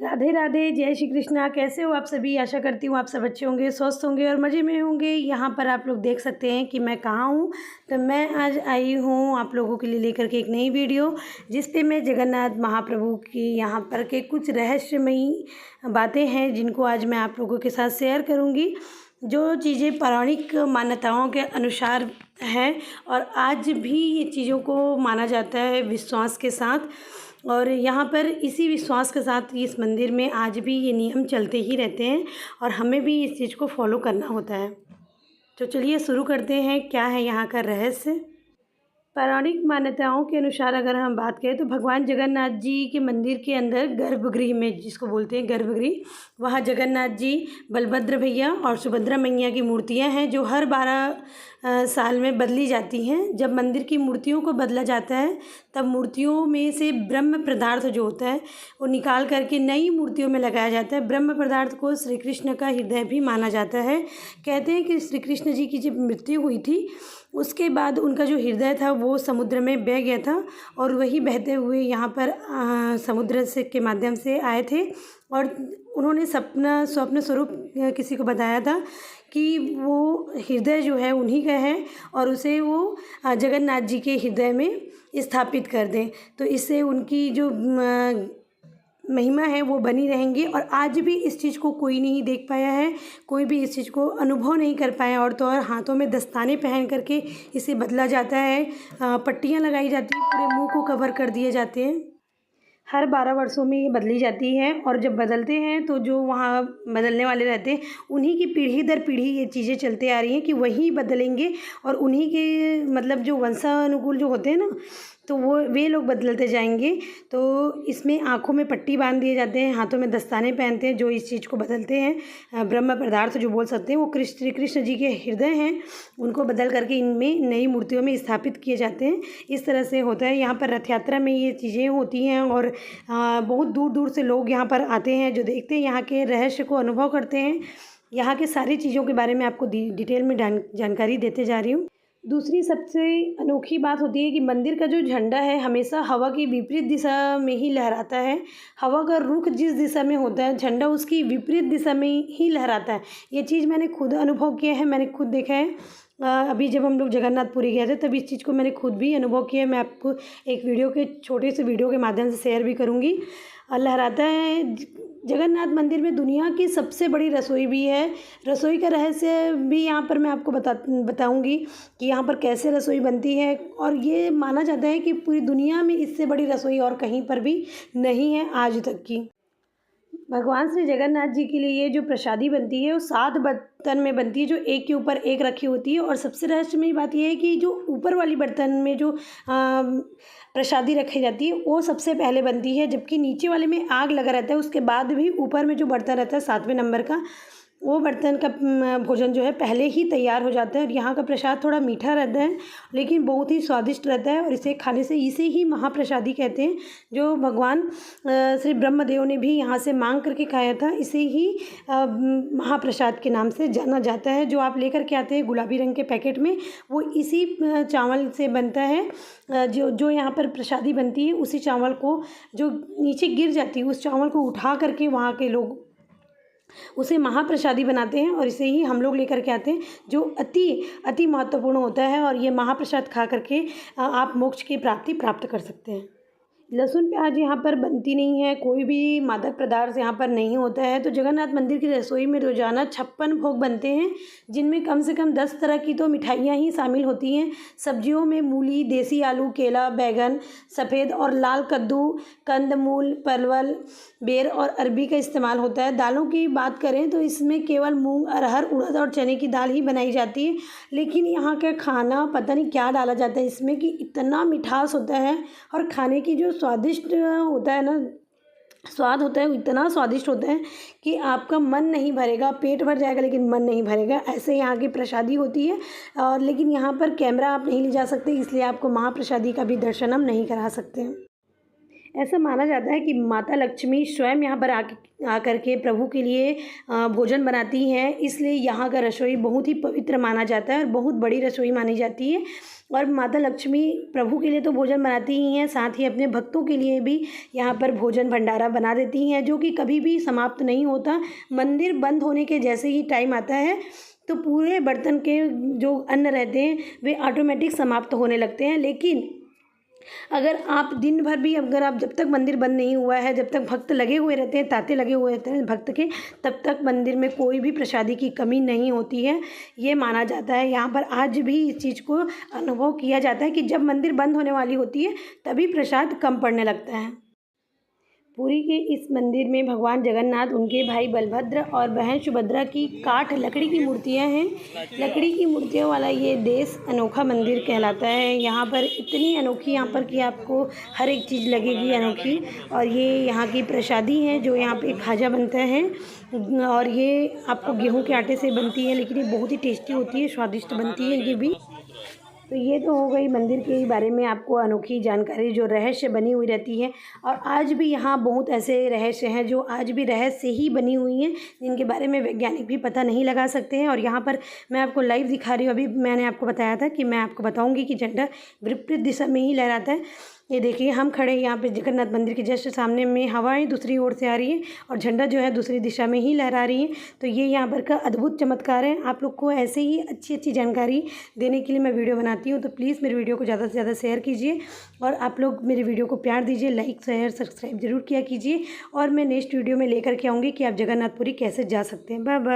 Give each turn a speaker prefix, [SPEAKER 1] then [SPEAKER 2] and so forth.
[SPEAKER 1] राधे राधे, जय श्री कृष्णा। कैसे हो आप सभी? आशा करती हूँ आप सब अच्छे होंगे, स्वस्थ होंगे और मज़े में होंगे। यहाँ पर आप लोग देख सकते हैं कि मैं कहाँ हूँ। तो मैं आज आई हूँ आप लोगों के लिए लेकर के एक नई वीडियो, जिस पे मैं जगन्नाथ महाप्रभु की यहाँ पर के कुछ रहस्यमयी बातें हैं जिनको आज मैं आप लोगों के साथ शेयर करूँगी। जो चीज़ें पौराणिक मान्यताओं के अनुसार हैं और आज भी ये चीज़ों को माना जाता है विश्वास के साथ। और यहाँ पर इसी विश्वास के साथ इस मंदिर में आज भी ये नियम चलते ही रहते हैं और हमें भी इस चीज़ को फॉलो करना होता है। तो चलिए शुरू करते हैं, क्या है यहाँ का रहस्य। पौराणिक मान्यताओं के अनुसार अगर हम बात करें तो भगवान जगन्नाथ जी के मंदिर के अंदर गर्भगृह में, जिसको बोलते हैं गर्भगृह, वहाँ जगन्नाथ जी, बलभद्र भैया और सुभद्रा मैया की मूर्तियाँ हैं जो हर 12 साल में बदली जाती हैं। जब मंदिर की मूर्तियों को बदला जाता है तब मूर्तियों में से ब्रह्म पदार्थ जो होता है वो निकाल करके नई मूर्तियों में लगाया जाता है। ब्रह्म पदार्थ को श्री कृष्ण का हृदय भी माना जाता है। कहते हैं कि श्री कृष्ण जी की जब मृत्यु हुई थी उसके बाद उनका जो हृदय था वो समुद्र में बह गया था और वही बहते हुए यहाँ पर समुद्र से के माध्यम से आए थे और उन्होंने स्वप्न स्वरूप किसी को बताया था कि वो हृदय जो है उन्हीं का है और उसे वो जगन्नाथ जी के हृदय में स्थापित कर दें। तो इससे उनकी जो महिमा है वो बनी रहेंगी और आज भी इस चीज़ को कोई नहीं देख पाया है, कोई भी इस चीज़ को अनुभव नहीं कर पाया। और तो और हाथों में दस्ताने पहन करके इसे बदला जाता है, पट्टियाँ लगाई जाती हैं, पूरे मुंह को कवर कर दिए जाते हैं। हर 12 वर्षों में ये बदली जाती है और जब बदलते हैं तो जो वहाँ बदलने वाले रहते हैं उन्हीं की पीढ़ी दर पीढ़ी ये चीज़ें चलते आ रही हैं कि वही बदलेंगे और उन्हीं के मतलब जो वंशानुकूल जो होते हैं ना, तो वे लोग बदलते जाएंगे। तो इसमें आँखों में पट्टी बांध दिए जाते हैं, हाथों में दस्ताने पहनते हैं जो इस चीज़ को बदलते हैं। ब्रह्म पदार्थ जो बोल सकते हैं वो श्री कृष्ण जी के हृदय हैं, उनको बदल करके इनमें नई मूर्तियों में स्थापित किए जाते हैं। इस तरह से होता है। यहाँ पर रथ यात्रा में ये चीज़ें होती हैं और बहुत दूर दूर से लोग यहाँ पर आते हैं जो देखते हैं, यहाँ के रहस्य को अनुभव करते हैं। यहाँ के सारी चीज़ों के बारे में आपको डिटेल में जानकारी देते जा रही हूँ। दूसरी सबसे अनोखी बात होती है कि मंदिर का जो झंडा है हमेशा हवा की विपरीत दिशा में ही लहराता है। हवा का रुख जिस दिशा में होता है झंडा उसकी विपरीत दिशा में ही लहराता है। ये चीज़ मैंने खुद अनुभव किया है, मैंने खुद देखा है। अभी जब हम लोग जगन्नाथपुरी गए थे तब इस चीज़ को मैंने खुद भी अनुभव किया है। मैं आपको एक छोटे से वीडियो के माध्यम से शेयर भी करूँगी। लहराता है। जगन्नाथ मंदिर में दुनिया की सबसे बड़ी रसोई भी है। रसोई का रहस्य भी यहाँ पर मैं आपको बताऊँगी कि यहाँ पर कैसे रसोई बनती है और ये माना जाता है कि पूरी दुनिया में इससे बड़ी रसोई और कहीं पर भी नहीं है आज तक की। भगवान श्री जगन्नाथ जी के लिए ये जो प्रसादी बनती है वो 7 बर्तन में बनती है जो एक के ऊपर एक रखी होती है। और सबसे रहस्यमयी बात यह है कि जो ऊपर वाली बर्तन में जो प्रसादी रखी जाती है वो सबसे पहले बनती है, जबकि नीचे वाले में आग लगा रहता है। उसके बाद भी ऊपर में जो बर्तन रहता है 7वें नंबर का, वो बर्तन का भोजन जो है पहले ही तैयार हो जाता है। और यहाँ का प्रसाद थोड़ा मीठा रहता है लेकिन बहुत ही स्वादिष्ट रहता है और इसे खाने से इसे ही महाप्रसादी कहते हैं। जो भगवान श्री ब्रह्मदेव ने भी यहाँ से मांग करके खाया था, इसे ही महाप्रसाद के नाम से जाना जाता है। जो आप लेकर के आते हैं गुलाबी रंग के पैकेट में, वो इसी चावल से बनता है। जो यहाँ पर प्रसादी बनती है उसी चावल को जो नीचे गिर जाती है उस चावल को उठा करके वहाँ के लोग उसे महाप्रसादी बनाते हैं और इसे ही हम लोग लेकर के आते हैं, जो अति महत्वपूर्ण होता है। और ये महाप्रसाद खा करके आप मोक्ष की प्राप्ति प्राप्त कर सकते हैं। लहसुन प्याज यहाँ पर बनती नहीं है, कोई भी मादक पदार्थ यहाँ पर नहीं होता है। तो जगन्नाथ मंदिर की रसोई में रोजाना 56 भोग बनते हैं, जिनमें कम से कम 10 तरह की तो मिठाइयाँ ही शामिल होती हैं। सब्जियों में मूली, देसी आलू, केला, बैगन, सफ़ेद और लाल कद्दू, कंदमूल, परवल, बेर और अरबी का इस्तेमाल होता है। दालों की बात करें तो इसमें केवल मूंग, अरहर, उड़द और चने की दाल ही बनाई जाती है। लेकिन यहाँ का खाना पता नहीं क्या डाला जाता है इसमें कि इतना मिठास होता है और खाने की जो स्वादिष्ट होता है ना, स्वाद होता है वो इतना स्वादिष्ट होता है कि आपका मन नहीं भरेगा, पेट भर जाएगा लेकिन मन नहीं भरेगा। ऐसे यहाँ की प्रसादी होती है। और लेकिन यहाँ पर कैमरा आप नहीं ले जा सकते, इसलिए आपको महाप्रसादी का भी दर्शन हम नहीं करा सकते हैं। ऐसा माना जाता है कि माता लक्ष्मी स्वयं यहाँ पर आकर के प्रभु के लिए भोजन बनाती हैं, इसलिए यहाँ का रसोई बहुत ही पवित्र माना जाता है और बहुत बड़ी रसोई मानी जाती है। और माता लक्ष्मी प्रभु के लिए तो भोजन बनाती ही हैं, साथ ही अपने भक्तों के लिए भी यहाँ पर भोजन भंडारा बना देती हैं, जो कि कभी भी समाप्त नहीं होता। मंदिर बंद होने के जैसे ही टाइम आता है तो पूरे बर्तन के जो अन्न रहते हैं वे ऑटोमेटिक समाप्त होने लगते हैं। लेकिन अगर आप दिन भर भी, अगर आप जब तक मंदिर बंद नहीं हुआ है, जब तक भक्त लगे हुए रहते हैं, तांते लगे हुए रहते हैं भक्त के, तब तक मंदिर में कोई भी प्रसादी की कमी नहीं होती है, ये माना जाता है। यहाँ पर आज भी इस चीज़ को अनुभव किया जाता है कि जब मंदिर बंद होने वाली होती है तभी प्रसाद कम पड़ने लगता है। पुरी के इस मंदिर में भगवान जगन्नाथ, उनके भाई बलभद्र और बहन सुभद्रा की काठ लकड़ी की मूर्तियां हैं। लकड़ी की मूर्तियों वाला ये देश अनोखा मंदिर कहलाता है। यहाँ पर इतनी अनोखी यहाँ पर कि आपको हर एक चीज़ लगेगी अनोखी। और ये यहाँ की प्रसादी है जो यहाँ पे खाजा बनता है और ये आपको गेहूं के आटे से बनती है, लेकिन ये बहुत ही टेस्टी होती है, स्वादिष्ट बनती है ये भी। तो ये तो हो गई मंदिर के बारे में आपको अनोखी जानकारी जो रहस्य बनी हुई रहती है। और आज भी यहाँ बहुत ऐसे रहस्य हैं जो आज भी रहस्य ही बनी हुई हैं, जिनके बारे में वैज्ञानिक भी पता नहीं लगा सकते हैं। और यहाँ पर मैं आपको लाइव दिखा रही हूँ। अभी मैंने आपको बताया था कि मैं आपको बताऊँगी कि झंडा विपरीत दिशा में ही लहराता है। ये देखिए, हम खड़े हैं यहाँ पे जगन्नाथ मंदिर के जस्ट सामने में, हवाएं दूसरी ओर से आ रही है और झंडा जो है दूसरी दिशा में ही लहरा रही है। तो ये यहाँ पर का अद्भुत चमत्कार है। आप लोग को ऐसे ही अच्छी जानकारी देने के लिए मैं वीडियो बनाती हूँ। तो प्लीज़ मेरे वीडियो को ज़्यादा से ज़्यादा शेयर कीजिए और आप लोग मेरे वीडियो को प्यार दीजिए, लाइक शेयर सब्सक्राइब जरूर किया कीजिए। और मैं नेक्स्ट वीडियो में लेकर के आऊँगी कि आप जगन्नाथपुरी कैसे जा सकते हैं। Bye bye.